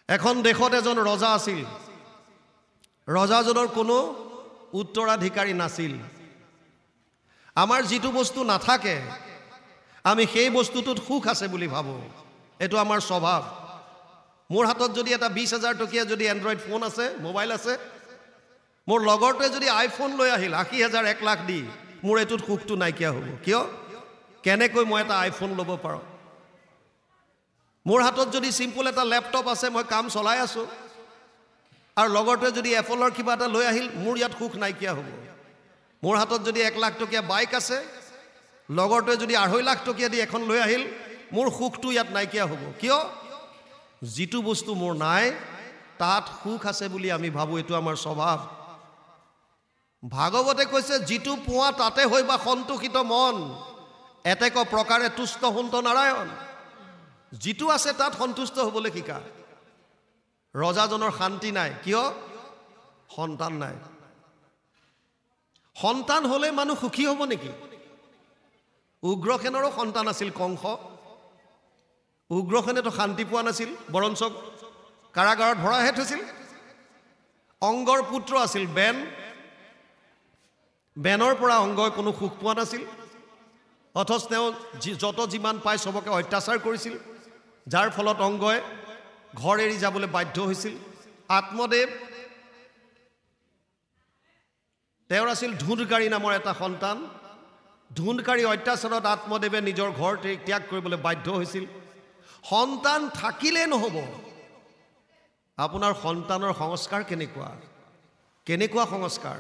এখন দেশত এজন ৰজা আছিল ৰজাজনৰ কোনো উত্তৰাধিকাৰী নাছিল আমাৰ যিটো বস্তু নাথাকে আমি সেই বস্তুটোত সুখ আছে বুলি ভাবো এটো আমাৰ স্বভাৱ মোৰ হাতত যদি এটা 20000 টকীয়া যদি এন্ড্ৰইড ফোন আছে মোবাইল আছে মোৰ লগৰটোৱে যদি আইফোন লৈ আহিল 80000 1 লাখ দি মোৰ এটোত সুখটো নাইকিয়া হ'ব কিয় কেনেকৈ মই এটা আইফোন ল'ব পাৰো মোৰ হাতত যদি সিম্পল এটা ল্যাপটপ আছে মই কাম চলাই আছো আৰু লগৰটোৱে যদি এপলৰ কিবা এটা লৈ আহিল মোৰ ইয়াত সুখ নাইকিয়া হ'ব মোৰ হাতত যদি 1 লাখ টকীয়া বাইক আছে লগৰটোৱে যদি 2.5 লাখ টকীয়া দি এখন লৈ আহিল মোৰ সুখটো ইয়াত নাইকিয়া হ'ব কিয় যিটো বস্তু মোৰ নাই তাত সুখ আছে বুলি আমি ভাবো এটো আমাৰ স্বভাৱ ভাগৱতে কৈছে যিটো পোৱা তাতে হইবা সন্তুষ্টিত মন এতেক প্ৰকাৰে তুষ্ট হন্ত নাৰায়ণ যিটো আছে তাত সন্তুষ্ট হ'বলৈ শিকা ৰজাজনৰ শান্তি নাই কিয় সন্তান নাই সন্তান হলে মানুহ সুখী হ'ব নেকি উগ্ৰসেনৰো সন্তান আছিল কংস উগ্ৰসেনে তো শান্তি পোৱা নাছিল বৰঞ্চ কাৰাগাৰত ভৰাহে থৈছিল অংগৰ পুত্ৰ আছিল বেনৰ পৰা অংগই কোনো সুখ পোৱা নাছিল অথচ তেওঁ যত যিমান পাই সবকে অত্যাচাৰ কৰিছিল যাৰ ফলত অংগই ঘৰ এৰি যাবলৈ বাধ্য হৈছিল আত্মদেৱ তেওঁৰ আছিল ধুন্দকাৰী নামৰ এটা সন্তান ধুন্দকাৰী অত্যাচাৰত আত্মদেৱে নিজৰ ঘৰ ত্যাগ কৰিবলৈ বাধ্য হৈছিল সন্তান থাকিলে নহব আপোনাৰ সন্তানৰ সংস্কাৰ কেনেকুৱা সংস্কাৰ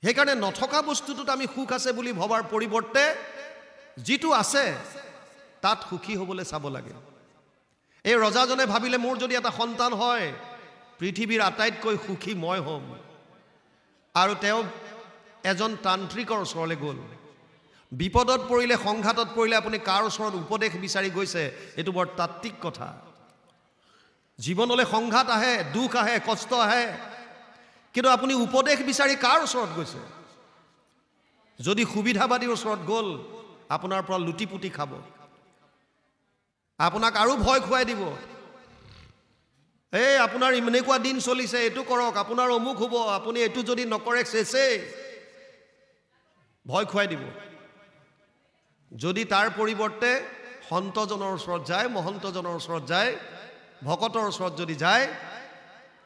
হেকাৰণে নথকা বস্তুটোত আমি সুখ আছে বুলি ভবাৰ পৰিৱৰ্তে যিটো আছে তাত সুখী হ'বলৈ চাব লাগে এই ৰজাজনে ভাবিলে মোৰ যদি এটা সন্তান হয় পৃথিৱীৰ আটাইতকৈ সুখী মই হ'ম আৰু তেওঁ এজন তান্ত্ৰিকৰ ওচৰলৈ গ'ল বিপদত পৰিলে সংঘাতত পৰিলে আপুনি কাৰ ওচৰত উপদেশ বিচাৰি গৈছে এটো বৰ তাত্ত্বিক কথা জীৱনলৈ সংঘাত আহে দুখ আহে কষ্ট আহে কিন্তু আপুনি উপদেশ বিচাৰি কাৰ ওচৰত গৈছে যদি সুবিধাবাদীৰ ওচৰত গ'ল আপোনাৰ পৰা লুটিপুটি খাব আপোনাক আৰু ভয় খুৱাই দিব এই আপোনাৰ ইমানেকুৱা দিন চলিছে এটো কৰক আপোনাৰ অমুক হ'ব আপুনি এটো যদি নকৰে চেছে ভয় খুৱাই দিব যদি তাৰ পৰিৱৰ্তে সন্তজনৰ ওচৰত যায় মহন্তজনৰ ওচৰত যায় ভকতৰ ওচৰত যদি যায়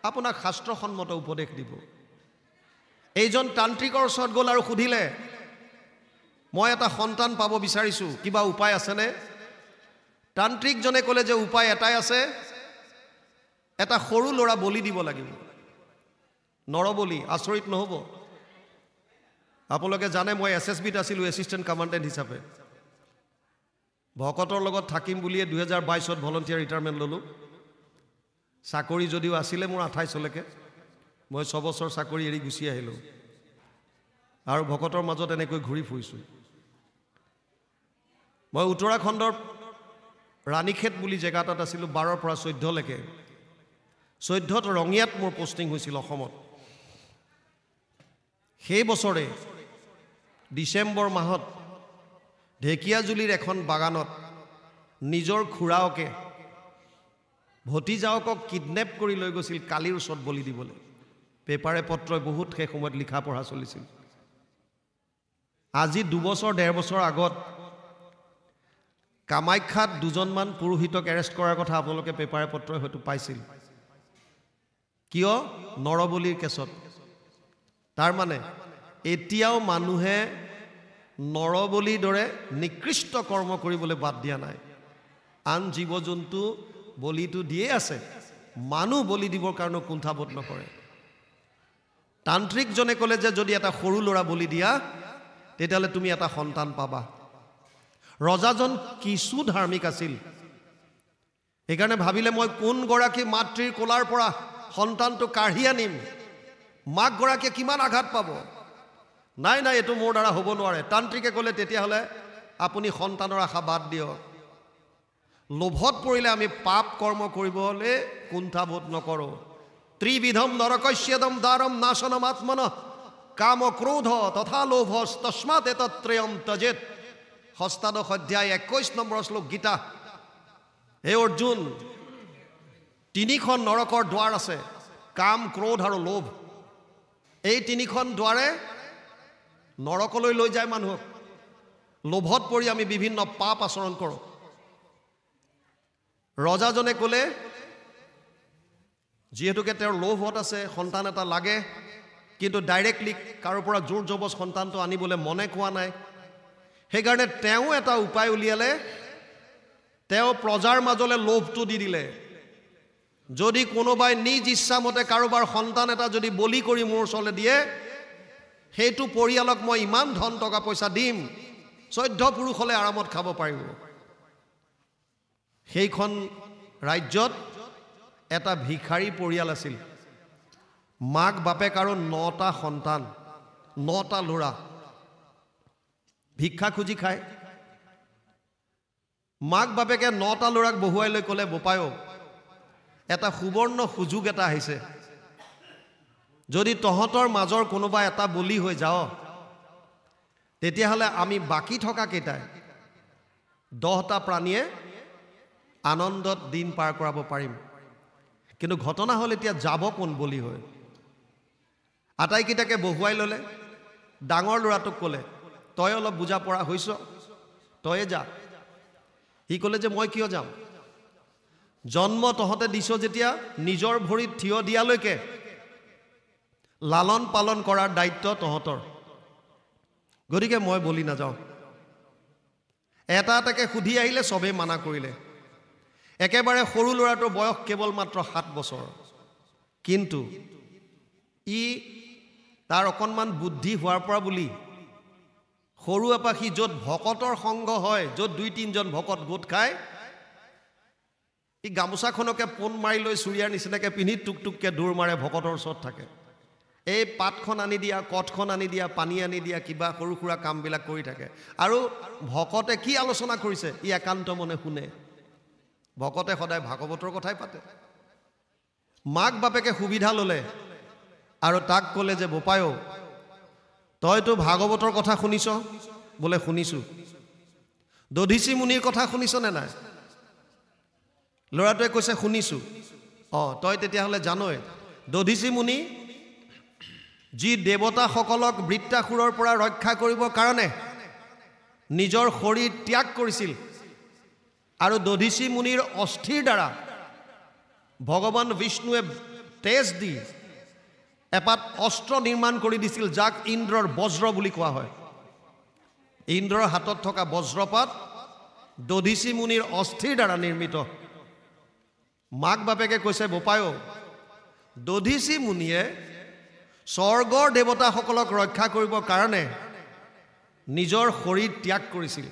আপোনাক শাস্ত্ৰসন্মত উপদেশ দিব এইজন তান্ত্ৰিকৰ ওচৰত গ'ল আৰু সুধিলে মই এটা সন্তান পাব বিচাৰিছো কিবা উপায় আছে নে তান্ত্ৰিকজনে ক'লে যে উপায় এটাই আছে এটা সৰু লৰা বলি দিব লাগিব নৰবলি আচৰিত নহব আপোনালোকে জানে মই এছএছবিত আছিলো এছিষ্টেণ্ট কমাণ্ডেণ্ট হিচাপে ভকতৰ লগত থাকিম বুলিয়ে 2022ত ভলন্টিয়াৰ ৰিটায়াৰমেণ্ট ললো চাকৰি যদিও আছিলে মোৰ 28 লৈকে মই 6 বছৰ চাকৰি এৰি গুচি আহিলো আৰু ভকতৰ মাজত এনেকৈ ঘূৰি ফুৰিছো মই উত্তৰাখণ্ডৰ ৰাণীখেত বুলি জেগা এটাত আছিলো 12 পৰা 14 লৈকে 14ত ৰঙিয়াত মোৰ পোষ্টিং হৈছিল অসমত সেই বছৰে ডিসেম্বৰ মাহত ঢেকিয়াজুলিৰ এখন বাগানত নিজৰ খুৰাওকে ভতিজাওকক কিডনেপ কৰি লৈ গৈছিল কালিৰ ওচৰত বলি দিবলৈ পেপাৰে পত্ৰই বহুত সেই সময়ত লিখা পঢ়া চলিছিল আজি 2 বছৰ 1.5 বছৰ আগত কামাখ্যাত দুজনমান পুৰোহিতক এৰেষ্ট কৰাৰ কথা আপোনালোকে পেপাৰে পত্ৰই হয়তো পাইছিল কিয় নৰবলিৰ কেছত তাৰ মানে এতিয়াও মানুহে নৰবলিৰ দৰে নিকৃষ্ট কৰ্ম কৰিবলৈ বাদ দিয়া নাই আন জীৱ-জন্তু বলিটো দিয়ে আছে মানুহ বলি দিবৰ কাৰণে কুণ্ঠাবোধ নকৰে তান্ত্ৰিকজনে ক'লে যে যদি এটা সৰু লৰা বলি দিয়া তেতিয়ালে তুমি এটা সন্তান পাবা ৰজাজন কিছু ধাৰ্মিক আছিল একাৰণে ভাবিলে মই কোন গৰাকী মাতৃৰ কোলাৰ পৰা সন্তানটো কাঢ়ি আনিম মাক গৰাকীয়ে কিমান আঘাত পাব নাই এটো মোৰ দ্বাৰা হ'ব নোৱাৰে তান্ত্ৰিকে ক'লে তেতিয়া হলে আপুনি সন্তানৰ আশা বাদ দিয়ক লোভত পৰিলে আমি পাপ কৰ্ম কৰিবলৈ কুণ্ঠাবোধ নকৰো ত্ৰিবিধম নৰকস্যদম দাৰম নাশনম আত্মন কাম ক্ৰোধ তথা লোভ তস্মাৎ এতত্ৰয়ম তজেত ষষ্ঠাদশ অধ্যায় 21 নম্বৰ শ্লোক গীতা হে অৰ্জুন তিনিখন নৰকৰ দুৱাৰ আছে, কাম, ক্ৰোধ আৰু লোভ। এই তিনিখন দুৱাৰে নৰকলৈ লৈ যায় মানুহক। লোভত পৰি আমি বিভিন্ন পাপ আচৰণ কৰোঁ। ৰজাজনে ক'লে, যিহেতুকে তেওঁৰ লোভত আছে, সন্তান এটা লাগে, কিন্তু ডাইৰেক্টলি কাৰো পৰা জোৰ জবজ সন্তানটো আনিবলৈ মনে কোৱা নাই। সেইকাৰণে তেওঁ এটা উপায় উলিয়ালে। তেওঁ প্ৰজাৰ মাজলৈ লোভটো দি দিলে, যদি কোনোবাই নিজ ইচ্ছামতে কাৰোবাৰ সন্তান এটা যদি বলি কৰি মোৰ ওচৰলৈ দিয়ে, সেইটো পৰিয়ালক মই ইমান ধন টকা পইচা দিম, 14 পুৰুষ হ'লে আৰামত খাব পাৰিব। সেইখন ৰাজ্যত এটা ভিখাৰী পৰিয়াল আছিল। মাক বাপেক আৰু 9টা সন্তান, 9টা ল'ৰা, ভিক্ষা খুজি খায়। মাক বাপেকে 9টা ল'ৰাক বহুৱাই লৈ ক'লে, বোপায়ো, এটা সুবৰ্ণ সুযোগ এটা আহিছে। যদি তহঁতৰ মাজৰ কোনোবা এটা বলি হৈ যাওঁ, তেতিয়াহ'লে আমি বাকী থকা কেইটাই 10টা প্ৰাণীয়ে আনন্দত দিন পাৰ কৰাব পাৰিম। কিন্তু ঘটনা হ'ল, এতিয়া যাব কোন বলি হৈ? আটাইকেইটাকে বহুৱাই ল'লে। ডাঙৰ ল'ৰাটোক ক'লে, তই অলপ বুজা পৰা হৈছ, তয়ে যা। সি ক'লে যে মই কিয় যাম? জন্ম তহঁতে দিছ যেতিয়া, নিজৰ ভৰিত থিয় দিয়ালৈকে লালন পালন কৰাৰ দায়িত্ব তহঁতৰ, গতিকে মই বলি নাযাওঁ। এটা এটাকে সুধি আহিলে, চবেই মানা কৰিলে। একেবাৰে সৰু ল'ৰাটোৰ বয়স কেৱল মাত্ৰ 7 বছৰ, কিন্তু তাৰ অকণমান বুদ্ধি হোৱাৰ পৰা বুলি সৰু এপাহ সি য'ত ভকতৰ সংগ হয়, য'ত 2-3জন ভকত গোট খায়, সি গামোচাখনকে পোন মাৰি লৈ চুৰিয়াৰ নিচিনাকে পিন্ধি টুকটুককে দৌৰ মাৰে, ভকতৰ ওচৰত থাকে। এই পাতখন আনি দিয়া, কঠখন আনি দিয়া, পানী আনি দিয়া, কিবা সৰু সুৰা কামবিলাক কৰি থাকে। আৰু ভকতে কি আলোচনা কৰিছে ই একান্ত মনে শুনে। ভকতে সদায় ভাগৱতৰ কথাই পাতে। মাক বাপেকে সুবিধা ল'লে আৰু তাক ক'লে যে, বোপায়ো, তইতো ভাগৱতৰ কথা শুনিছ? বোলে শুনিছোঁ। দধীচি মুনিৰ কথা শুনিছ নে নাই? ল'ৰাটোৱে কৈছে শুনিছোঁ। তই তেতিয়াহ'লে জানই, দধীচি মুনি যি দেৱতাসকলক বৃত্তাসুৰৰ পৰা ৰক্ষা কৰিবৰ কাৰণে নিজৰ শৰীৰ ত্যাগ কৰিছিল, আৰু দধীচি মুনিৰ অস্থিৰ দ্বাৰা ভগৱান বিষ্ণুৱে তেজ দি এপাত অস্ত্ৰ নিৰ্মাণ কৰি দিছিল, যাক ইন্দ্ৰৰ বজ্ৰ বুলি কোৱা হয়। ইন্দ্ৰৰ হাতত থকা বজ্ৰপাত দধীচি মুনিৰ অস্থিৰ দ্বাৰা নিৰ্মিত। মাক বাপেকে কৈছে, বোপায়ো, দধীচি মুনিয়ে স্বৰ্গৰ দেৱতাসকলক ৰক্ষা কৰিবৰ কাৰণে নিজৰ শৰীৰ ত্যাগ কৰিছিল,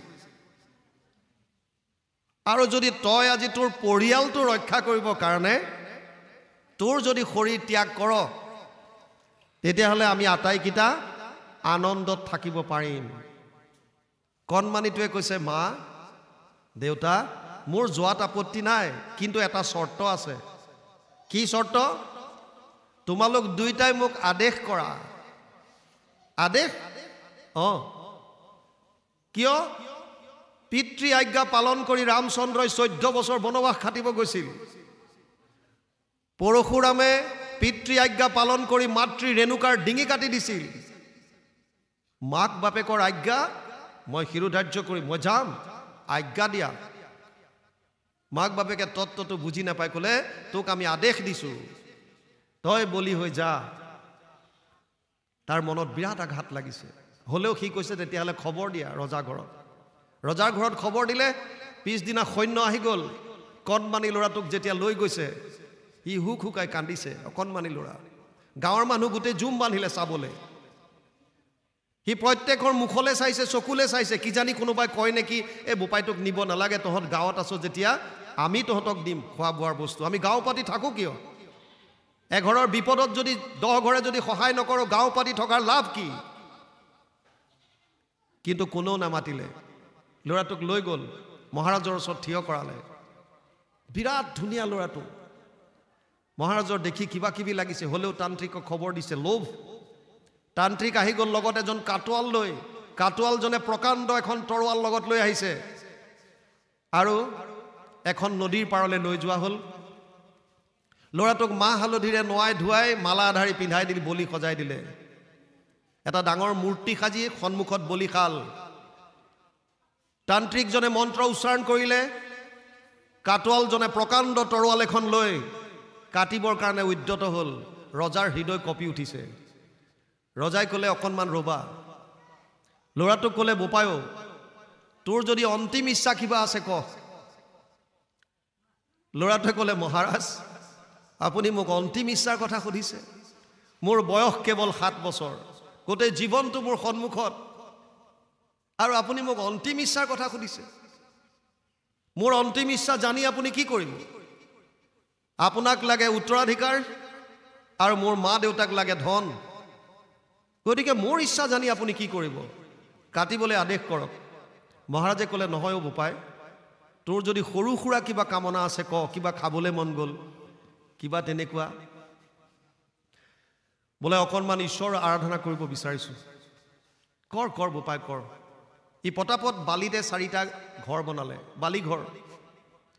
আৰু যদি তই আজি তোৰ পৰিয়ালটো ৰক্ষা কৰিবৰ কাৰণে তোৰ যদি শৰীৰ ত্যাগ কৰ, তেতিয়াহ'লে আমি আটাইকেইটা আনন্দত থাকিব পাৰিম। কণমানিটোৱে কৈছে, মা দেউতা, মোৰ যোৱাত আপত্তি নাই, কিন্তু এটা চৰ্ত আছে। কি চৰ্ত? তোমালোক দুইটাই মোক আদেশ কৰা। আদেশ? কিয়? পিতৃ আজ্ঞা পালন কৰি ৰামচন্দ্ৰই 14 বছৰ বনবাস খাটিব গৈছিল। পৰশুৰামে পিতৃ আজ্ঞা পালন কৰি মাতৃ ৰেণুকাৰ ডিঙি কাটি দিছিল। মাক বাপেকৰ আজ্ঞা মই শিৰোধাৰ্য কৰি মই যাম, আজ্ঞা দিয়া। মাক বাপেকে তত্ত্বটো বুজি নাপাই ক'লে, তোক আমি আদেশ দিছোঁ, তই বলি হৈ যা। তাৰ মনত বিৰাট আঘাত লাগিছে। হ'লেও সি কৈছে, তেতিয়াহ'লে খবৰ দিয়া ৰজা ঘৰত। ৰজাৰ ঘৰত খবৰ দিলে, পিছদিনা সৈন্য আহি গ'ল। কণমানি ল'ৰাটোক যেতিয়া লৈ গৈছে, সি হুক হুকাই কান্দিছে। অকণমানি ল'ৰা, গাঁৱৰ মানুহ গোটেই জুম বান্ধিলে চাবলৈ। সি প্ৰত্যেকৰ মুখলৈ চাইছে, চকুলৈ চাইছে, কিজানি কোনোবাই কয় নেকি, এই বোপাইটোক নিব নালাগে, তহঁত গাঁৱত আছ যেতিয়া আমি তহঁতক দিম খোৱা বোৱাৰ বস্তু, আমি গাঁও পাতি থাকোঁ কিয়? এঘৰৰ বিপদত যদি 10 ঘৰে যদি সহায় নকৰোঁ, গাঁও পাতি থকাৰ লাভ কি? কিন্তু কোনেও নামাতিলে। ল'ৰাটোক লৈ গ'ল, মহাৰাজৰ ওচৰত থিয় কৰালে। বিৰাট ধুনীয়া ল'ৰাটো। মহাৰাজৰ দেখি কিবা কিবি লাগিছে, হ'লেও তান্ত্ৰিকক খবৰ দিছে, লোভ। তান্ত্ৰিক আহি গ'ল লগত এজন কাটোৱাল লৈ। কাটোৱালজনে প্ৰকাণ্ড এখন তৰোৱাল লগত লৈ আহিছে, আৰু এখন নদীৰ পাৰলৈ লৈ যোৱা হ'ল। ল'ৰাটোক মাহ হালধিৰে নোৱাই ধুৱাই মালা আধাৰি পিন্ধাই দিলে, বলি সজাই দিলে। এটা ডাঙৰ মূৰ্তি সাজি সন্মুখত বলিশাল। তান্ত্ৰিকজনে মন্ত্ৰ উচ্চাৰণ কৰিলে। কাটোৱালজনে প্ৰকাণ্ড তৰোৱাল এখন লৈ কাটিবৰ কাৰণে উদ্যত হ'ল। ৰজাৰ হৃদয় কঁপি উঠিছে। ৰজাই ক'লে, অকণমান ৰ'বা। ল'ৰাটোক ক'লে, বোপায়ো, তোৰ যদি অন্তিম ইচ্ছা কিবা আছে ক। ল'ৰাটোৱে ক'লে, মহাৰাজ, আপুনি মোক অন্তিম ইচ্ছাৰ কথা সুধিছে? মোৰ বয়স কেৱল 7 বছৰ, গোটেই জীৱনটো মোৰ সন্মুখত, আৰু আপুনি মোক অন্তিম ইচ্ছাৰ কথা সুধিছে? মোৰ অন্তিম ইচ্ছা জানি আপুনি কি কৰিব? আপোনাক লাগে উত্তৰাধিকাৰ আৰু মোৰ মা দেউতাক লাগে ধন। গতিকে মোৰ ইচ্ছা জানি আপুনি কি কৰিব? কাটিবলৈ আদেশ কৰক। মহাৰাজে ক'লে, নহয় অ' বোপাই, তোৰ যদি সৰু সুৰা কিবা কামনা আছে ক, কিবা খাবলৈ মন গ'ল, কিবা তেনেকুৱা। বোলে অকণমান ঈশ্বৰ আৰাধনা কৰিব বিচাৰিছোঁ। কৰ বোপাই কৰ। ই পটাপট বালিতে 4টা ঘৰ বনালে, বালি ঘৰ।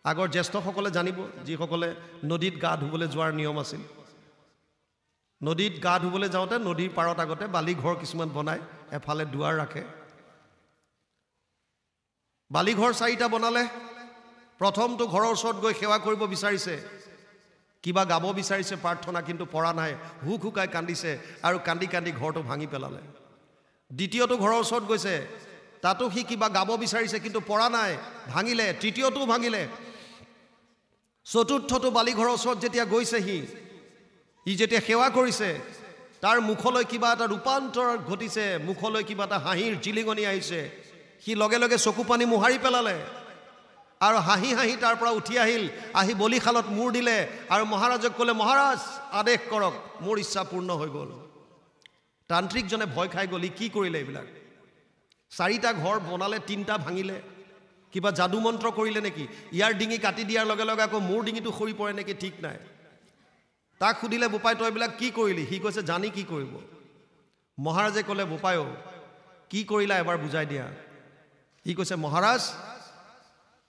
আগৰ জ্যেষ্ঠসকলে জানিব, যিসকলে নদীত গা ধুবলৈ যোৱাৰ নিয়ম আছিল। নদীত গা ধুবলৈ যাওঁতে নদীৰ পাৰত আগতে বালি ঘৰ কিছুমান বনাই, এফালে দুৱাৰ ৰাখে। বালি ঘৰ 4টা বনালে। প্ৰথমটো ঘৰৰ ওচৰত গৈ সেৱা কৰিব বিচাৰিছে, কিবা গাব বিচাৰিছে প্ৰাৰ্থনা, কিন্তু পৰা নাই। হুক হুকাই কান্দিছে আৰু কান্দি কান্দি ঘৰটো ভাঙি পেলালে। দ্বিতীয়টো ঘৰৰ ওচৰত গৈছে, তাতো সি কিবা গাব বিচাৰিছে, কিন্তু পৰা নাই, ভাঙিলে। তৃতীয়টো ভাঙিলে। চতুৰ্থটো বালি ঘৰৰ ওচৰত যেতিয়া গৈছে, ই যেতিয়া সেৱা কৰিছে, তাৰ মুখলৈ কিবা এটা ৰূপান্তৰ ঘটিছে, মুখলৈ কিবা এটা হাঁহিৰ জিলিঙনি আহিছে। সি লগে লগে চকু পানী মোহাৰি পেলালে আৰু হাঁহি হাঁহি তাৰ পৰা উঠি আহিল, আহি বলিশালত মূৰ দিলে আৰু মহাৰাজক ক'লে, মহাৰাজ আদেশ কৰক, মোৰ ইচ্ছা পূৰ্ণ হৈ গ'ল। তান্ত্ৰিকজনে ভয় খাই গ'ল, ই কি কৰিলে এইবিলাক? 4টা ঘৰ বনালে, 3টা ভাঙিলে। কিবা যাদু মন্ত্ৰ কৰিলে নেকি? ইয়াৰ ডিঙি কাটি দিয়াৰ লগে লগে আকৌ মোৰ ডিঙিটো সৰি পৰে নেকি ঠিক নাই। তাক সুধিলে, বোপাই তই এইবিলাক কি কৰিলি? সি কৈছে, জানি কি কৰিব। মহাৰাজে ক'লে, বোপায়ো কি কৰিলা এবাৰ বুজাই দিয়া। সি কৈছে, মহাৰাজ,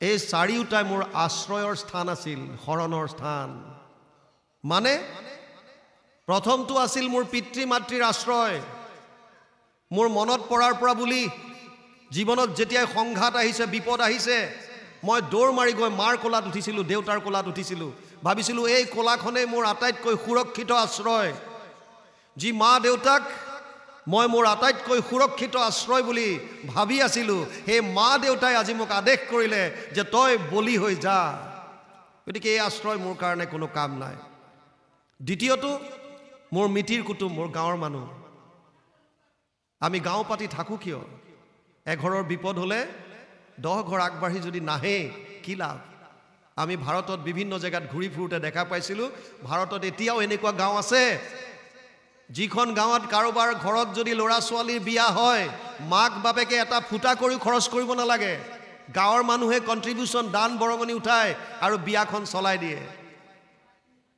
এই 4ওটাই মোৰ আশ্ৰয়ৰ স্থান আছিল, শৰণৰ স্থান। মানে প্ৰথমটো আছিল মোৰ পিতৃ মাতৃৰ আশ্ৰয়। মোৰ মনত পৰাৰ পৰা বুলি জীৱনত যেতিয়াই সংঘাত আহিছে, বিপদ আহিছে, মই দৌৰ মাৰি গৈ মাৰ কোলাত উঠিছিলোঁ, দেউতাৰ কোলাত উঠিছিলোঁ। ভাবিছিলোঁ এই কোলাখনেই মোৰ আটাইতকৈ সুৰক্ষিত আশ্ৰয়। যি মা দেউতাক মই মোৰ আটাইতকৈ সুৰক্ষিত আশ্ৰয় বুলি ভাবি আছিলোঁ, সেই মা দেউতাই আজি মোক আদেশ কৰিলে যে তই বলি হৈ যা। গতিকে এই আশ্ৰয় মোৰ কাৰণে কোনো কাম নাই। দ্বিতীয়টো, মোৰ মিতিৰ কুটুম, মোৰ গাঁৱৰ মানুহ। আমি গাঁও পাতি থাকোঁ কিয়? এঘৰৰ বিপদ হ'লে 10 ঘৰ আগবাঢ়ি যদি নাহে কি লাভ? আমি ভাৰতত বিভিন্ন জেগাত ঘূৰি ফুৰোঁতে দেখা পাইছিলোঁ, ভাৰতত এতিয়াও এনেকুৱা গাঁও আছে, যিখন গাঁৱত কাৰোবাৰ ঘৰত যদি ল'ৰা ছোৱালীৰ বিয়া হয়, মাক বাপেকে এটা ফুটা কৰি খৰচ কৰিব নালাগে। গাঁৱৰ মানুহে কণ্ট্ৰিবিউশ্যন, দান বৰঙণি উঠায় আৰু বিয়াখন চলাই দিয়ে।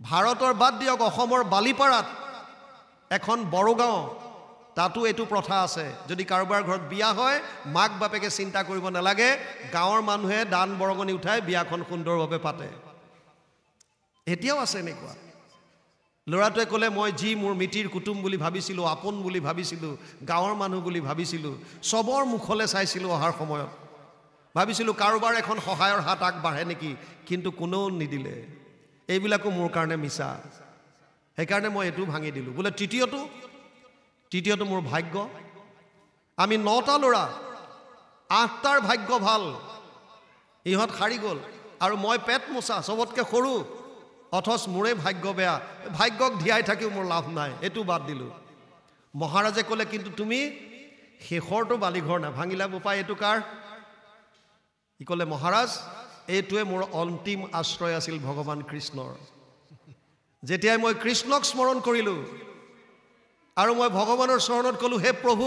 ভাৰতৰ বাদ দিয়ক, অসমৰ বালিপাৰাত এখন বড়োগাঁও, তাতো এইটো প্ৰথা আছে। যদি কাৰোবাৰ ঘৰত বিয়া হয়, মাক বাপেকে চিন্তা কৰিব নালাগে, গাঁৱৰ মানুহে দান বৰঙণি উঠাই বিয়াখন সুন্দৰভাৱে পাতে। এতিয়াও আছে এনেকুৱা। ল'ৰাটোৱে ক'লে, মই যি মোৰ মিতিৰ কুটুম বুলি ভাবিছিলোঁ, আপোন বুলি ভাবিছিলোঁ, গাঁৱৰ মানুহ বুলি ভাবিছিলোঁ, চবৰ মুখলৈ চাইছিলোঁ অহাৰ সময়ত, ভাবিছিলোঁ কাৰোবাৰ এখন সহায়ৰ হাত আগবাঢ়ে নেকি, কিন্তু কোনেও নিদিলে। এইবিলাকো মোৰ কাৰণে মিছা। সেইকাৰণে মই এইটো ভাঙি দিলোঁ। বোলে তৃতীয়টো মোৰ ভাগ্য। আমি 9টা ল'ৰা, 8টাৰ ভাগ্য ভাল, ইহঁত সাৰি গ'ল, আৰু মই পেট মোচা, চবতকৈ সৰু, অথচ মোৰে ভাগ্য বেয়া। ভাগ্যক ধিয়াই থাকিও মোৰ লাভ নাই, এইটো বাদ দিলোঁ। মহাৰাজে ক'লে, কিন্তু তুমি শেষৰটো বালিঘৰ নাভাঙিলা বোপাই, এইটো কাৰ? সি ক'লে, মহাৰাজ, এইটোৱে মোৰ অন্তিম আশ্ৰয় আছিল ভগৱান কৃষ্ণৰ। যেতিয়াই মই কৃষ্ণক স্মৰণ কৰিলোঁ আৰু মই ভগৱানৰ চৰণত ক'লোঁ, হে প্ৰভু,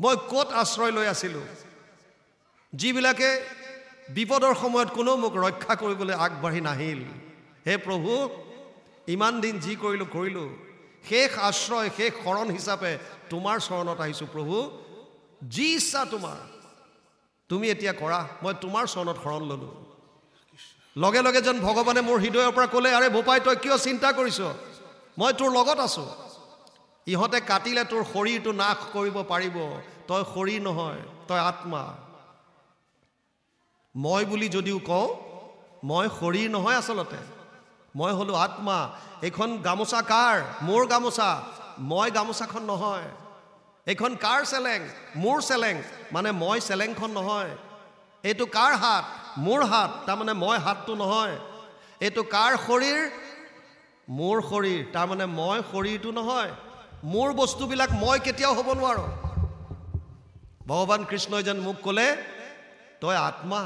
মই ক'ত আশ্ৰয় লৈ আছিলোঁ? যিবিলাকে বিপদৰ সময়ত কোনেও মোক ৰক্ষা কৰিবলৈ আগবাঢ়ি নাহিল। হে প্ৰভু, ইমান দিন যি কৰিলোঁ, শেষ আশ্ৰয়, শেষ শৰণ হিচাপে তোমাৰ চৰণত আহিছোঁ। প্ৰভু, যি ইচ্ছা তোমাৰ, তুমি এতিয়া কৰা, মই তোমাৰ চৰণত শৰণ ল'লোঁ। লগে লগে যেন ভগৱানে মোৰ হৃদয়ৰ পৰা ক'লে, আৰে বোপাই তই কিয় চিন্তা কৰিছ, মই তোৰ লগত আছোঁ। ইহঁতে কাটিলে তোৰ শৰীৰটো নাশ কৰিব পাৰিব, তই শৰীৰ নহয়, তই আত্মা। মই বুলি যদিও কওঁ, মই শৰীৰ নহয়, আচলতে মই হ'লো আত্মা। এইখন গামোচা কাৰ? মোৰ গামোচা, মই গামোচাখন নহয়। এইখন কাৰ চেলেং? মোৰ চেলেং, মানে মই চেলেংখন নহয়। এইটো কাৰ হাত? মোৰ হাত, তাৰমানে মই হাতটো নহয়। এইটো কাৰ শৰীৰ? মোৰ শৰীৰ, তাৰমানে মই শৰীৰটো নহয়। মোৰ বস্তুবিলাক মই কেতিয়াও হ'ব নোৱাৰোঁ। ভগৱান কৃষ্ণই যেন মোক ক'লে, তই আত্মা,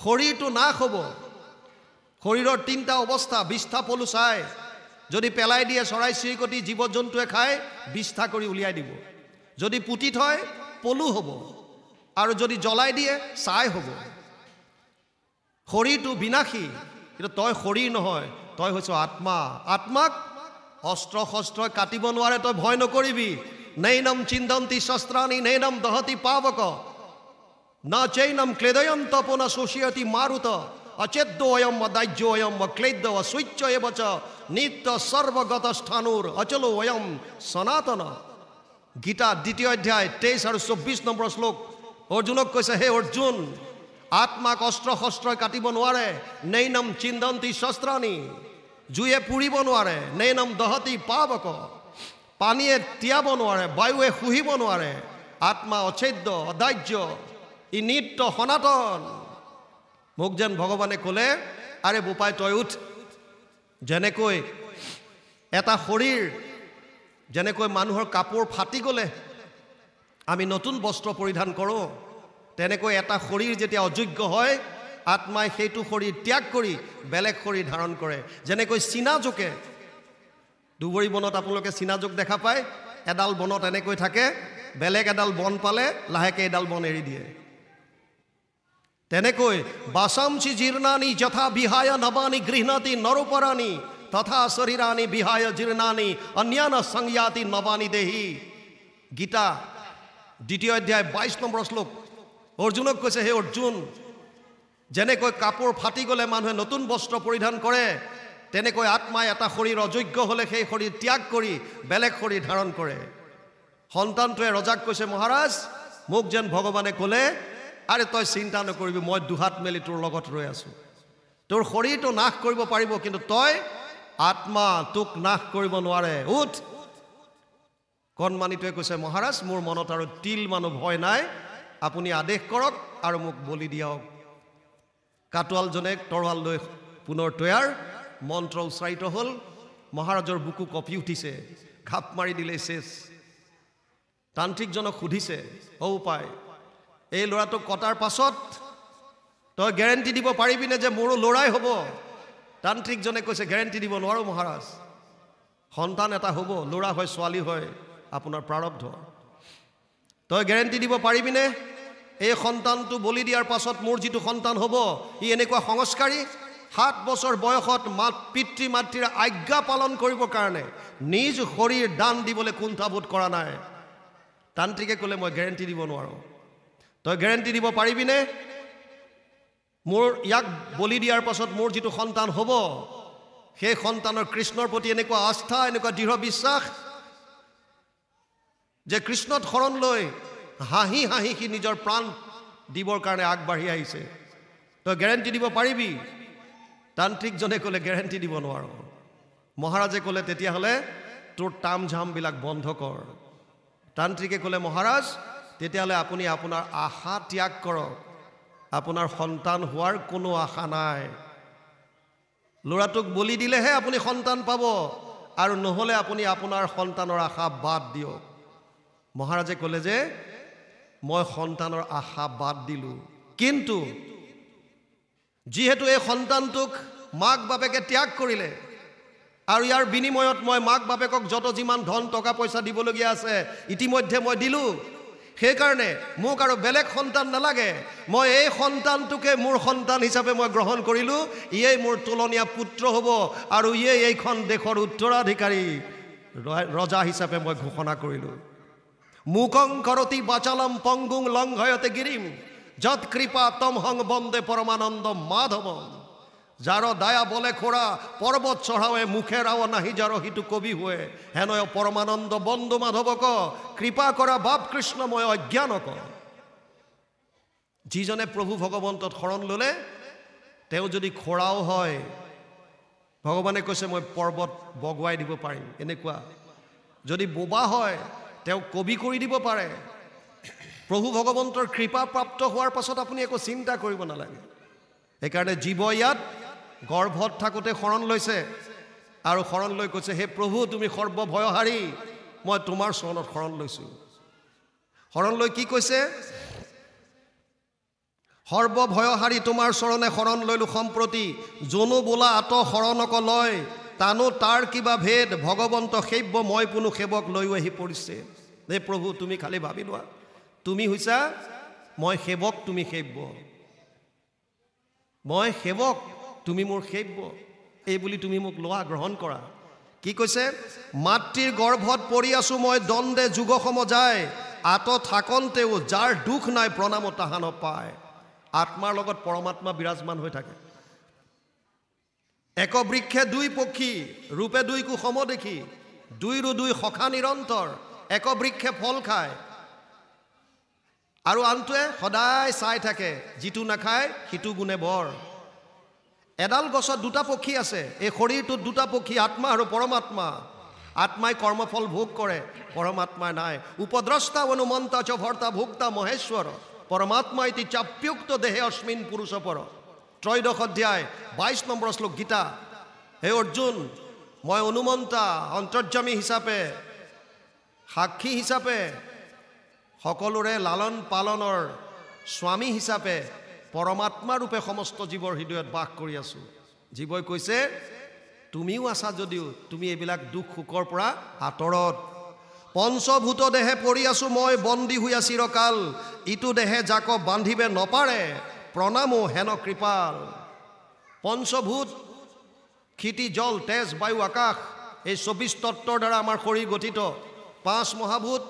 শৰীৰটো নাশ হ'ব। শৰীৰৰ 3টা অৱস্থা, বিষ্ঠা পলু চাই যদি পেলাই দিয়ে চৰাই চিৰিকটি জীৱ জন্তুৱে খাই বিষ্ঠা কৰি উলিয়াই দিব, যদি পুতি থয় পলু হ'ব, আৰু যদি জ্বলাই দিয়ে ছাই হ'ব। শৰীৰটো বিনাশী, কিন্তু তই শৰীৰ নহয়, তই হৈছ আত্মা। আত্মাক অস্ত্ৰ শস্ত্ৰই কাটিব নোৱাৰে, তই ভয় নকৰিবি। নৈনম চিন্তন্তি শস্ত্ৰাণি নৈনম দহতি পাৱক না চৈনম ক্লেদয়ম তপনা শোষয়তি মাৰুত অচেদ্যোয়ম অদাহ্যোয়ম অক্লেদ্য অসুচ্য এবচ নিত্য সৰ্বগত স্থানুৰ অচলো অয়ম সনাতন। গীতা 2য় অধ্যায় 23 আৰু 24 নম্বৰ শ্লোক। অৰ্জুনক কৈছে, হে অৰ্জুন, আত্মাক অস্ত্ৰ শস্ত্ৰই কাটিব নোৱাৰে। নৈনম চিন্তন্তি শস্ত্ৰাণি, জুয়ে পুৰিব নোৱাৰে। নৈনম দহতি পাৱক, পানীয়ে তিয়াব নোৱাৰে, বায়ুৱে শুহিব নোৱাৰে। আত্মা অচ্ছেদ্য অদাহ্য, ই নিত্য সনাতন। মোক যেন ভগৱানে ক'লে, আৰে বোপাই তই উঠ। যেনেকৈ এটা শৰীৰ, যেনেকৈ মানুহৰ কাপোৰ ফাটি গ'লে আমি নতুন বস্ত্ৰ পৰিধান কৰোঁ, তেনেকৈ এটা শৰীৰ যেতিয়া অযোগ্য হয়, আত্মাই সেইটো শৰীৰ ত্যাগ কৰি বেলেগ শৰীৰ ধাৰণ কৰে। যেনেকৈ চীনাজোকে, দুবৰি বনত আপোনালোকে চীনাজোক দেখা পায়, এডাল বনত এনেকৈ থাকে, বেলেগ এডাল বন পালে লাহেকৈ এডাল বন এৰি দিয়ে। তেনেকৈ বাসাংসি জীৰ্ণানি যথা বিহায় নবানি গৃহণাতি নৰোপৰাণি তথা শৰীৰানি বিহায় জীৰ্ণানি অন্যান্য সংয়াতি নবানি দেহি। গীতা 2য় অধ্যায় 22 নম্বৰ শ্লোক। অৰ্জুনক কৈছে, হে অৰ্জুন, যেনেকৈ কাপোৰ ফাটি গ'লে মানুহে নতুন বস্ত্ৰ পৰিধান কৰে, তেনেকৈ আত্মাই এটা শৰীৰ অযোগ্য হ'লে সেই শৰীৰ ত্যাগ কৰি বেলেগ শৰীৰ ধাৰণ কৰে। সন্তানটোৱে ৰজাক কৈছে, মহাৰাজ, মোক যেন ভগৱানে ক'লে, আৰে তই চিন্তা নকৰিবি, মই দুহাত মেলি তোৰ লগত ৰৈ আছোঁ। তোৰ শৰীৰটো নাশ কৰিব পাৰিব, কিন্তু তই আত্মা, তোক নাশ কৰিব নোৱাৰে, উঠ। কণমানিটোৱে কৈছে, মহাৰাজ, মোৰ মনত আৰু তিল মানুহ ভয় নাই, আপুনি আদেশ কৰক আৰু মোক বলি দিয়ক। কাটোৱালজনে তৰোৱাল লৈ পুনৰ তৈয়াৰ, মন্ত্ৰ উচ্চাৰিত হ'ল। মহাৰাজৰ বুকু কঁপি উঠিছে, ঘাপ মাৰি দিলে শেষ। তান্ত্ৰিকজনক সুধিছে, অ' উপায়, এই ল'ৰাটোক কটাৰ পাছত তই গেৰেণ্টি দিব পাৰিবিনে যে মোৰো ল'ৰাই হ'ব? তান্ত্ৰিকজনে কৈছে, গেৰেণ্টি দিব নোৱাৰোঁ মহাৰাজ, সন্তান এটা হ'ব, ল'ৰা হয় ছোৱালী হয় আপোনাৰ প্ৰাৰব্ধ। তই গেৰেণ্টি দিব পাৰিবিনে এই সন্তানটো বলি দিয়াৰ পাছত মোৰ যিটো সন্তান হ'ব, ই এনেকুৱা সংস্কাৰী, 7 বছৰ বয়সত পিতৃ মাতৃৰ আজ্ঞা পালন কৰিবৰ কাৰণে নিজ শৰীৰ দান দিবলৈ কুণ্ঠাবোধ কৰা নাই? তান্ত্ৰিকে ক'লে, মই গেৰেণ্টি দিব নোৱাৰোঁ। তই গেৰেণ্টি দিব পাৰিবিনে মোৰ ইয়াক বলি দিয়াৰ পাছত মোৰ যিটো সন্তান হ'ব, সেই সন্তানৰ কৃষ্ণৰ প্ৰতি এনেকুৱা আস্থা, এনেকুৱা দৃঢ় বিশ্বাস যে কৃষ্ণত শৰণ লৈ হাঁহি হাঁহি সি নিজৰ প্ৰাণ দিবৰ কাৰণে আগবাঢ়ি আহিছে? তই গেৰেণ্টি দিব পাৰিবি? তান্ত্ৰিকজনে ক'লে, গেৰেণ্টি দিব নোৱাৰোঁ। মহাৰাজে ক'লে, তেতিয়াহ'লে তোৰ তাম ঝামবিলাক বন্ধ কৰ। তান্ত্ৰিকে ক'লে, মহাৰাজ, তেতিয়াহ'লে আপুনি আপোনাৰ আশা ত্যাগ কৰক, আপোনাৰ সন্তান হোৱাৰ কোনো আশা নাই। ল'ৰাটোক বলি দিলেহে আপুনি সন্তান পাব, আৰু নহ'লে আপুনি আপোনাৰ সন্তানৰ আশা বাদ দিয়ক। মহাৰাজে ক'লে যে মই সন্তানৰ আশা বাদ দিলোঁ, কিন্তু যিহেতু এই সন্তানটোক মাক বাপেকে ত্যাগ কৰিলে, আৰু ইয়াৰ বিনিময়ত মই মাক বাপেকক যত যিমান ধন টকা পইচা দিবলগীয়া আছে ইতিমধ্যে মই দিলোঁ, সেইকাৰণে মোক আৰু বেলেগ সন্তান নালাগে। মই এই সন্তানটোকে মোৰ সন্তান হিচাপে মই গ্ৰহণ কৰিলোঁ। ইয়েই মোৰ তুলনীয়া পুত্ৰ হ'ব, আৰু ইয়েই এইখন দেশৰ উত্তৰাধিকাৰী ৰজা হিচাপে মই ঘোষণা কৰিলোঁ। মুকং কৰতি বাচালম পংগুং লংঘয়তে গিৰিম যৎ কৃপা তমহং বন্দে পৰমানন্দ মাধৱম। যাৰ দায়া বলে খোৰা পৰ্বত চঢ়াৱে মুখে ৰাও নাহি যাৰ সিটো কবি হোৱে হেনয় পৰমানন্দ বন্ধু মাধৱক কৃপা কৰা বাপ কৃষ্ণ মই অজ্ঞানক। যিজনে প্ৰভু ভগৱন্তত শৰণ ল'লে তেওঁ যদি খোৰাও হয় ভগৱানে কৈছে মই পৰ্বত বগুৱাই দিব পাৰিম এনেকুৱা। যদি বোবা হয় তেওঁ কবি কৰি দিব পাৰে। প্ৰভু ভগৱন্তৰ কৃপা প্ৰাপ্ত হোৱাৰ পাছত আপুনি একো চিন্তা কৰিব নালাগে। সেইকাৰণে জীৱ ইয়াত গৰ্ভত থাকোঁতে শৰণ লৈছে আৰু শৰণ লৈ কৈছে হে প্ৰভু তুমি সৰ্বভয়হাৰী মই তোমাৰ চৰণত শৰণ লৈছোঁ। শৰণ লৈ কি কৈছে? সৰ্বভয়হাৰী তোমাৰ চৰণে শৰণ লৈলো সম্প্ৰতি জনো বোলা আত শৰণক লয় তানো তাৰ কিবা ভেদ ভগৱন্ত সেব্য মই পুনু সেৱক লৈও আহি পৰিছে। হে প্ৰভু তুমি খালি ভাবি লোৱা তুমি হৈছা মই সেৱক তুমি সেব্য, মই সেৱক তুমি মোৰ সেব্য, এই বুলি তুমি মোক লোৱা গ্ৰহণ কৰা। কি কৈছে? মাতৃৰ গৰ্ভত পৰি আছো মই দণ্ডে যুগ সম যায় আত থাকন্তেও যাৰ দুখ নাই প্ৰণাম তাহা নপায়। আত্মাৰ লগত পৰমাত্মা বিৰাজমান হৈ থাকে। এক বৃক্ষে দুই পক্ষী ৰূপে দুইকো সম দেখি দুইৰো দুই সখা নিৰন্তৰ এক বৃক্ষে ফল খায় আৰু আনটোৱে সদায় চাই থাকে যিটো নাখায় সিটো গুণে বৰ। এডাল গছত দুটা পক্ষী আছে, এই শৰীৰটোত দুটা পক্ষী আত্মা আৰু পৰমাত্মা। আত্মাই কৰ্মফল ভোগ কৰে পৰমাত্মাই নাই। উপদ্ৰষ্টা অনুমন্তা চ ভৰ্তা ভোক্তা মহেশ্বৰ পৰমাত্মা ইতি চাপ্যুক্ত দেহে অস্মিন পুৰুষ পৰ। ত্ৰয়োদশ অধ্যায় 22 নম্বৰ শ্লোক গীতা। হে অৰ্জুন মই অনুমন্তা অন্তৰ্যামী হিচাপে সাক্ষী হিচাপে সকলোৰে লালন পালনৰ স্বামী হিচাপে পৰমাত্মা ৰূপে সমস্ত জীৱৰ হৃদয়ত বাস কৰি আছোঁ। জীৱই কৈছে তুমিও আছা যদিও তুমি এইবিলাক দুখ সুখৰ পৰা আঁতৰত। পঞ্চভূত দেহে পৰি আছো মই বন্দী হৈ চিৰকাল ইটো দেহে যাক বান্ধিবে নপাৰে প্ৰণামো হেন কৃপাল। পঞ্চভূত ক্ষিতি জল তেজ বায়ু আকাশ এই 24 তত্ত্বৰ দ্বাৰা আমাৰ শৰীৰ গঠিত। 5 মহাভূত,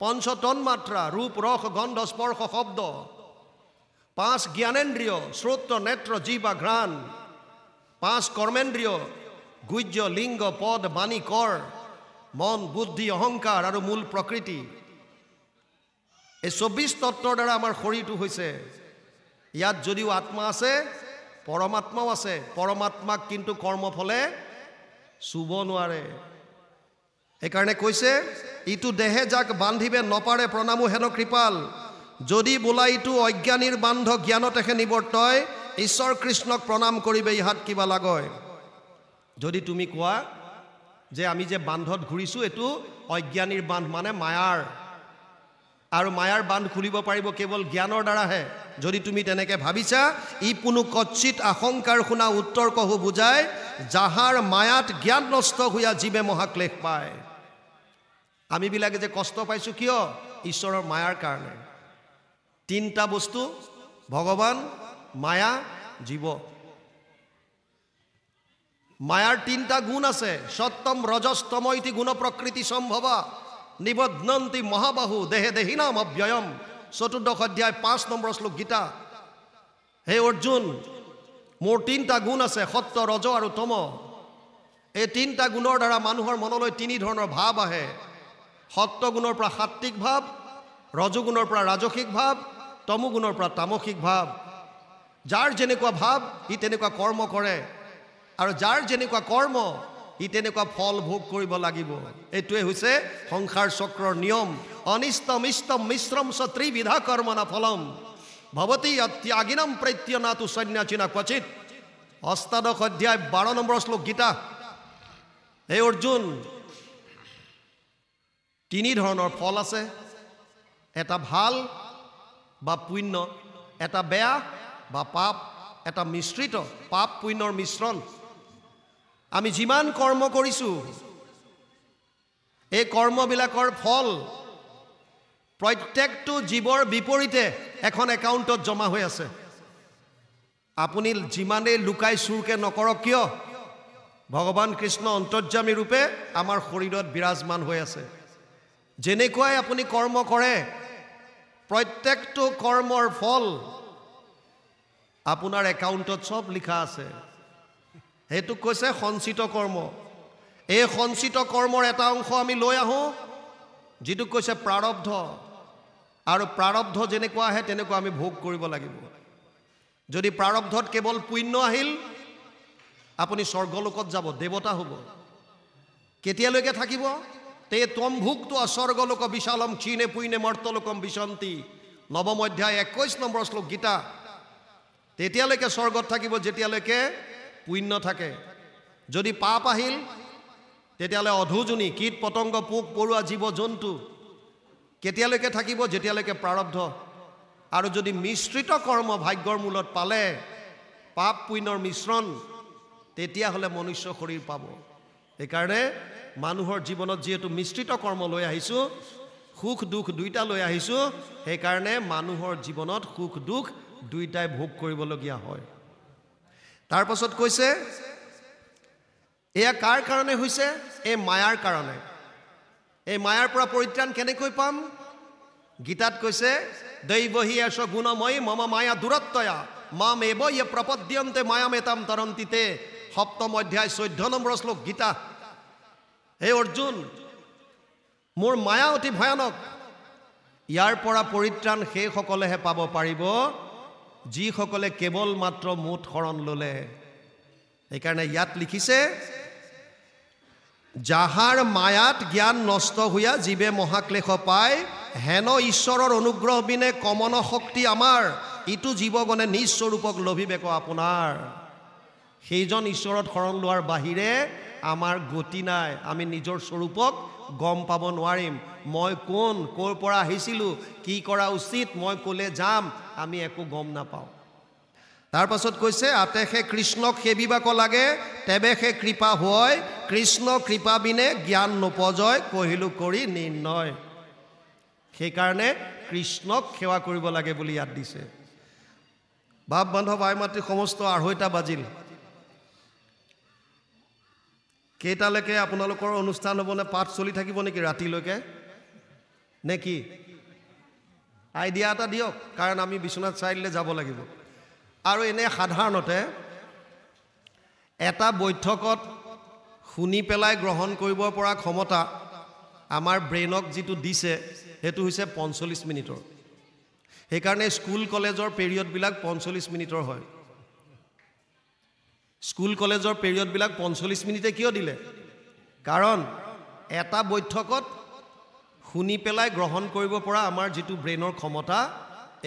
পঞ্চ তন্মাত্ৰা ৰূপ ৰস গন্ধ স্পৰ্শ শব্দ, 5 জ্ঞানেন্দ্ৰিয় শ্ৰোত্ৰ নেত্ৰ জিহ্বা ঘ্ৰাণ, 5 কৰ্মেন্দ্ৰিয় গুহ্য লিংগ পদ বাণী কৰ মন বুদ্ধি অহংকাৰ আৰু মূল প্ৰকৃতি। এই 24 তত্ত্বৰ দ্বাৰা আমাৰ শৰীৰটো হৈছে। ইয়াত যদিও আত্মা আছে পৰমাত্মাও আছে। পৰমাত্মাক কিন্তু কৰ্মফলে চুব নোৱাৰে। সেইকাৰণে কৈছে ইটো দেহে যাক বান্ধিবে নপাৰে প্ৰণামো হেন কৃপাল। যদি বোলা ইটো অজ্ঞানীৰ বান্ধ জ্ঞানতেহে নিবৰ্তয় ঈশ্বৰ কৃষ্ণক প্ৰণাম কৰিবে ইহাত কিবা লাগয়। যদি তুমি কোৱা যে আমি যে বান্ধত ঘূৰিছোঁ এইটো অজ্ঞানীৰ বান্ধ মানে মায়াৰ, আৰু মায়াৰ বান্ধ খুলিব পাৰিব কেৱল জ্ঞানৰ দ্বাৰাহে। যদি তুমি তেনেকে ভাবিছা ই কোনো কচ্চিত আশংকাৰ শুনা উত্তৰ কহু বুজায় যাহাৰ মায়াত জ্ঞান নষ্ট হোৱা জীৱে মহাক্লেশ পায়। আমিবিলাকে যে কষ্ট পাইছোঁ কিয়? ঈশ্বৰৰ মায়াৰ কাৰণে। 3টা বস্তু ভগৱান মায়া জীৱ। মায়াৰ 3টা গুণ আছে। সত্যম ৰজস্তম ইতি গুণ প্ৰকৃতি সম্ভৱা নিবধ্নন্তি মহাবাহু দেহে দেহিনাম অব্যয়ম। 14 অধ্যায় 5 নম্বৰ শ্লোক গীতা। হে অৰ্জুন মোৰ 3টা গুণ আছে সত্য ৰজ আৰু তম। এই 3টা গুণৰ দ্বাৰা মানুহৰ মনলৈ 3 ধৰণৰ ভাৱ আহে। সত্য গুণৰ পৰা সাত্বিক ভাৱ, ৰজগুণৰ পৰা ৰাজসিক ভাৱ, তমগুণৰ পৰা তামসিক ভাৱ। যাৰ যেনেকুৱা ভাৱ ই তেনেকুৱা কৰ্ম কৰে আৰু যাৰ যেনেকুৱা কৰ্ম ই তেনেকুৱা ফল ভোগ কৰিব লাগিব। এইটোৱে হৈছে সংসাৰ চক্ৰৰ নিয়ম। অনিষ্টম ইষ্টম মিশ্ৰম চ ত্ৰিবিধা কৰ্মনা ফলম ভৱতি ত্যাগিনম প্ৰত্য নাতু সন্ন্যাসিনা ক্বচিত। 8 অধ্যায় 12 নম্বৰ শ্লোক গীতা। হে অৰ্জুন 3 ধৰণৰ ফল আছে। এটা ভাল বা পুণ্য, এটা বেয়া বা পাপ, এটা মিশ্ৰিত পাপ পুণ্যৰ মিশ্ৰণ। আমি যিমান কৰ্ম কৰিছোঁ এই কৰ্মবিলাকৰ ফল প্ৰত্যেকটো জীৱৰ বিপৰীতে এখন একাউণ্টত জমা হৈ আছে। আপুনি যিমানেই লুকাই চুৰকে নকৰক কিয় ভগৱান কৃষ্ণ অন্তৰ্যামী ৰূপে আমাৰ শৰীৰত বিৰাজমান হৈ আছে। যেনেকুৱাই আপুনি কৰ্ম কৰে প্ৰত্যেকটো কৰ্মৰ ফল আপোনাৰ একাউণ্টত চব লিখা আছে। সেইটোক কৈছে সঞ্চিত কৰ্ম। এই সঞ্চিত কৰ্মৰ এটা অংশ আমি লৈ আহোঁ, যিটোক কৈছে প্ৰাৰব্ধ। আৰু প্ৰাৰব্ধ যেনেকুৱা আহে তেনেকুৱা আমি ভোগ কৰিব লাগিব। যদি প্ৰাৰব্ধত কেৱল পুণ্য আহিল, আপুনি স্বৰ্গলোকত যাব, দেৱতা হ'ব। কেতিয়ালৈকে থাকিব? তে ত্বম ভুক্ত্বা স্বৰ্গলোক বিশালম ক্ষীণে পুণ্যে মৰ্তলোকম বিশন্তি। নৱম অধ্যায় 21 নম্বৰ শ্লোক গীতা। তেতিয়ালৈকে স্বৰ্গত থাকিব যেতিয়ালৈকে পুণ্য থাকে। যদি পাপ আহিল, তেতিয়াহ'লে অধুজনী, কীট পতংগ, পোক পৰুৱা, জীৱ জন্তু কেতিয়ালৈকে থাকিব? যেতিয়ালৈকে প্ৰাৰব্ধ। আৰু যদি মিশ্ৰিত কৰ্ম ভাগ্যৰ মূলত পালে, পাপ পুণ্যৰ মিশ্ৰণ, তেতিয়াহ'লে মনুষ্য শৰীৰ পাব। সেইকাৰণে মানুহৰ জীৱনত যিহেতু মিশ্ৰিত কৰ্ম লৈ আহিছোঁ, সুখ দুখ দুইটা লৈ আহিছোঁ, সেইকাৰণে মানুহৰ জীৱনত সুখ দুখ দুইটাই ভোগ কৰিবলগীয়া হয়। তাৰ পাছত কৈছে এয়া কাৰ কাৰণে হৈছে? এই মায়াৰ কাৰণে। এই মায়াৰ পৰা পৰিত্ৰাণ কেনেকৈ পাম? গীতাত কৈছে দৈৱহী এষ গুণময়ী মম মায়া দুৰত্বয়া মাম এব ইয়ে প্ৰপদ্যন্তে মায়ামেতাম তৰন্তিতে। সপ্তম অধ্যায় 14 নম্বৰ শ্লোক গীতা। হে অৰ্জুন, মোৰ মায়া অতি ভয়ানক। ইয়াৰ পৰা পৰিত্ৰাণ সেইসকলেহে পাব পাৰিব যিসকলে কেৱল মাত্ৰ মুঠ শৰণ ল'লে। সেইকাৰণে ইয়াত লিখিছে যাহাৰ মায়াত জ্ঞান নষ্ট হোৱা জীৱে মহাক্লেশ পায়, হেন ঈশ্বৰৰ অনুগ্ৰহ বিনে কমন শক্তি আমাৰ, ইটো জীৱগণে নিজ স্বৰূপক লভিবেক আপোনাৰ। সেইজন ঈশ্বৰত শৰণ লোৱাৰ বাহিৰে আমাৰ গতি নাই। আমি নিজৰ স্বৰূপক গম পাব নোৱাৰিম। মই কোন, ক'ৰ পৰা আহিছিলোঁ, কি কৰা উচিত, মই ক'লে যাম, আমি একো গম নাপাওঁ। তাৰ পাছত কৈছে আতেষে কৃষ্ণক সেবিবাক লাগে, তেবেষে কৃপা হয়, কৃষ্ণ কৃপা বিনে জ্ঞান নপজয়, কহিলো কৰি নিৰ্ণয়। সেইকাৰণে কৃষ্ণক সেৱা কৰিব লাগে বুলি ইয়াত দিছে। বাপ বান্ধৱ আই মাতৃ সমস্ত 2:30 বাজিল। কেইটালৈকে আপোনালোকৰ অনুষ্ঠান হ'ব? নে পাঠ চলি থাকিব নেকি ৰাতিলৈকে নে কি? আইডিয়া এটা দিয়ক, কাৰণ আমি বিশ্বনাথ চাৰিআলিলৈ যাব লাগিব। আৰু এনে সাধাৰণতে এটা বৈঠকত শুনি পেলাই গ্ৰহণ কৰিব পৰা ক্ষমতা আমাৰ ব্ৰেইনক যিটো দিছে, সেইটো হৈছে 45 মিনিটৰ। সেইকাৰণে স্কুল কলেজৰ পিৰিয়ডবিলাক 45 মিনিটৰ হয়। স্কুল কলেজৰ পিৰিয়ডবিলাক 45 মিনিটে কিয় দিলে? কাৰণ এটা বৈঠকত শুনি পেলাই গ্ৰহণ কৰিব পৰা আমাৰ যিটো ব্ৰেইনৰ ক্ষমতা,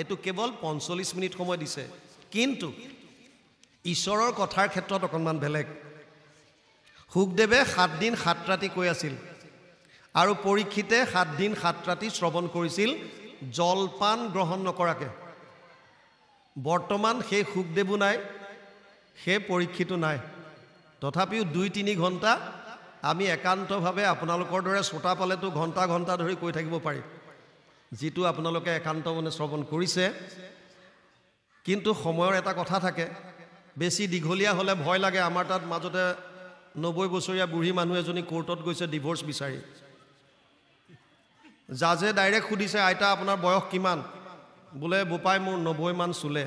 এইটো কেৱল 45 মিনিট সময় দিছে। কিন্তু ঈশ্বৰৰ কথাৰ ক্ষেত্ৰত অকণমান বেলেগ। শুকদেৱে 7 দিন 7 ৰাতি কৈ আছিল, আৰু পৰীক্ষিতে 7 দিন 7 ৰাতি শ্ৰৱণ কৰিছিল জলপান গ্ৰহণ নকৰাকে। বৰ্তমান সেই শুকদেৱো নাই, সেই পৰীক্ষিতো নাই। তথাপিও 2-3 ঘণ্টা আমি একান্তভাৱে আপোনালোকৰ দৰে শ্ৰোতা পালেতো ঘণ্টা ঘণ্টা ধৰি কৈ থাকিব পাৰি, যিটো আপোনালোকে একান্ত মনে শ্ৰৱণ কৰিছে। কিন্তু সময়ৰ এটা কথা থাকে, বেছি দীঘলীয়া হ'লে ভয় লাগে। আমাৰ তাত মাজতে 90 বছৰীয়া বুঢ়ী মানুহ এজনী কোৰ্টত গৈছে ডিভোৰ্চ বিচাৰি। জাজে ডাইৰেক্ট সুধিছে, আইতা আপোনাৰ বয়স কিমান? বোলে বোপাই মোৰ 90 মান চুলে।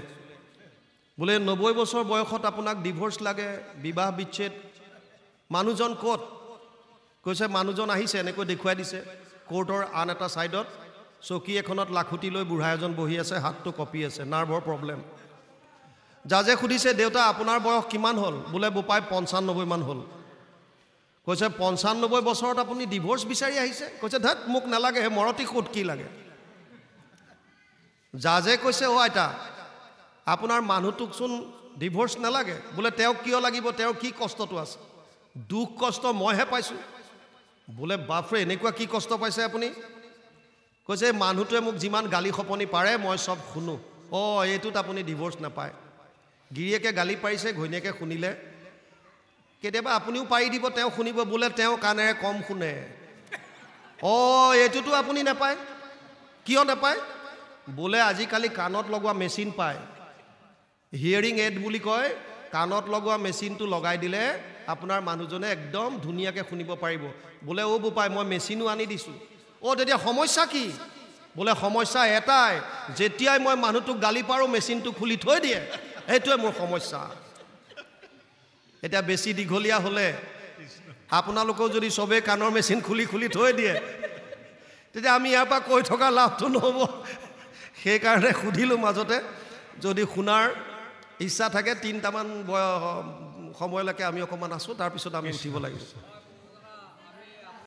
বোলে 90 বছৰ বয়সত আপোনাক ডিভোৰ্চ লাগে, বিবাহ বিচ্ছেদ? মানুহজন ক'ত? কৈছে মানুহজন আহিছে, এনেকৈ দেখুৱাই দিছে কোৰ্টৰ আন এটা ছাইডত। চকী এখনত লাখুটি লৈ বুঢ়া এজন বহি আছে, হাতটো কঁপি আছে, নাৰ্ভৰ প্ৰব্লেম। জাজে সুধিছে, দেউতা আপোনাৰ বয়স কিমান হ'ল? বোলে বোপাই 95 মান হ'ল। কৈছে 95 বছৰত আপুনি ডিভোৰ্চ বিচাৰি আহিছে? কৈছে ধেত মোক নালাগে, হে মৰতি সুত কি লাগে? জাজে কৈছে অ' আইতা, আপোনাৰ মানুহটোকচোন ডিভোৰ্চ নালাগে। বোলে তেওঁক কিয় লাগিব? তেওঁৰ কি কষ্টটো আছে? দুখ কষ্ট মইহে পাইছোঁ। বোলে বাপৰে, এনেকুৱা কি কষ্ট পাইছে আপুনি? কৈছে মানুহটোৱে মোক যিমান গালি খপনি পাৰে মই চব শুনো। অঁ, এইটোত আপুনি ডিভোৰ্চ নাপায়। গিৰিয়েকে গালি পাৰিছে, ঘৈণীয়েকে শুনিলে। কেতিয়াবা আপুনিও পাৰি দিব, তেওঁ শুনিব। বোলে তেওঁ কাণেৰে কম শুনে। অঁ, এইটোতো আপুনি নাপায়। কিয় নাপায়? বোলে আজিকালি কাণত লগোৱা মেচিন পায়, হিয়াৰিং এড বুলি কয়। কাণত লগোৱা মেচিনটো লগাই দিলে আপোনাৰ মানুহজনে একদম ধুনীয়াকৈ শুনিব পাৰিব। বোলে অ' বোপাই মই মেচিনো আনি দিছোঁ। অ' তেতিয়া সমস্যা কি? বোলে সমস্যা এটাই, যেতিয়াই মই মানুহটোক গালি পাৰোঁ মেচিনটো খুলি থৈ দিয়ে। এইটোৱে মোৰ সমস্যা এতিয়া বেছি দীঘলীয়া হ'লে আপোনালোকেও যদি চবেই কাণৰ মেচিন খুলি খুলি থৈ দিয়ে তেতিয়া আমি ইয়াৰ পৰা কৈ থকা লাভটো নহ'ব সেইকাৰণে সুধিলোঁ মাজতে যদি শুনাৰ ইচ্ছা থাকে 3টামান সময়লৈকে আমি অকণমান আছোঁ তাৰপিছত আমি উঠিব লাগিব